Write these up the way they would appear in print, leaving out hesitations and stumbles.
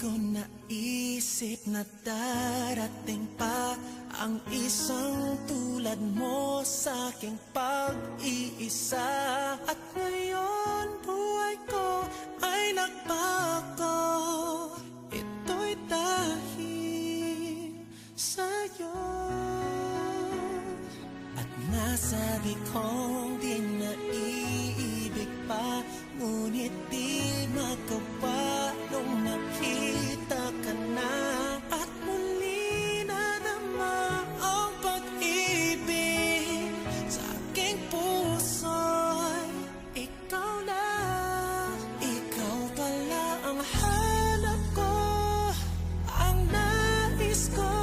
ko naisip na darating pa ang isang tulad mo sa aking pag-iisa. At ngayon buhay ko ay nagbago, ito'y dahil sa'yo. At nasabi kong di na iibig pa, ngunit di magawa nung nakita ka na. At muli nadama ang pag-ibig sa aking puso'y ikaw na. Ikaw pala ang hanap ko, ang nais ko,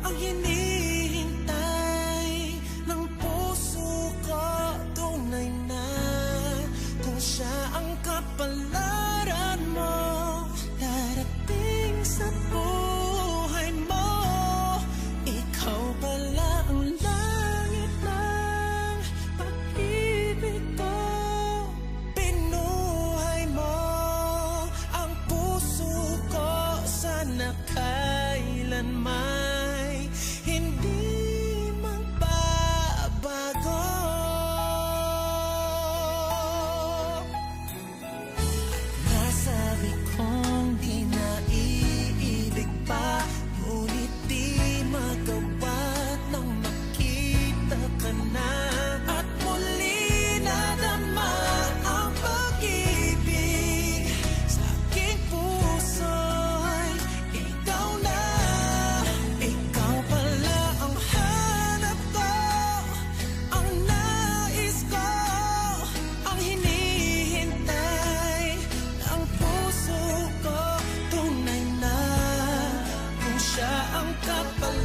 ang hinihintay ng puso ko. Tunay na kung siya ang kapalaran mo, darating sa buhay mo. Ikaw pala ang langit ng pag-ibig ko. Pinuhay mo ang puso ko, sana kailanman hindi magbabago. Nasabi kong di na iibig pa, ngunit di magawa nang makita ka na. At muli nadama ang pag-ibig sa aking puso'y ikaw na. Ikaw pala ang hanap ko, ang nais ko, ang hinihintay ng puso ko. Tunay na kung siya ang kapal